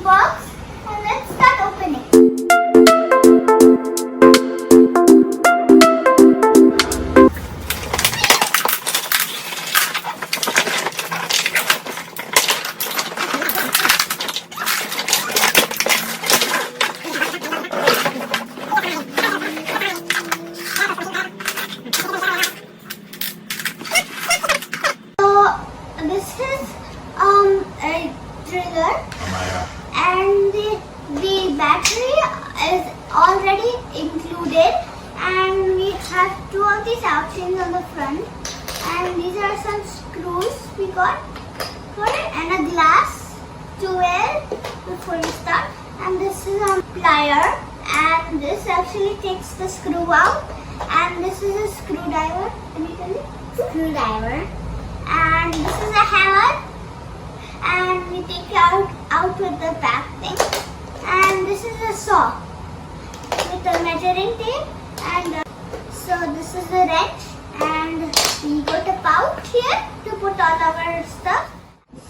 box and let's start opening. This is a driller, and the battery is already included, and we have two of these outlines on the front, and these are some screws we got for it, and a glass to wear before we start, and this is a plier, and this actually takes the screw out, and this is a screwdriver. Can you tell me? Screwdriver. And this is a hammer, and we take it out with the back thing, and this is a saw with a measuring tape, and so this is a wrench, and we got a pouch here to put all our stuff.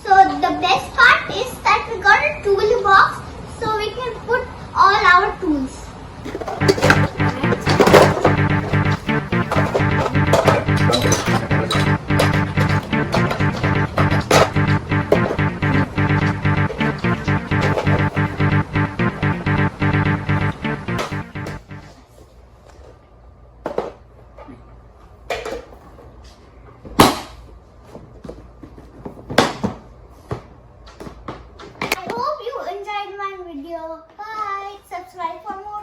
So the best part is that we got a tool box so we can put all our tools. Bye. Subscribe for more.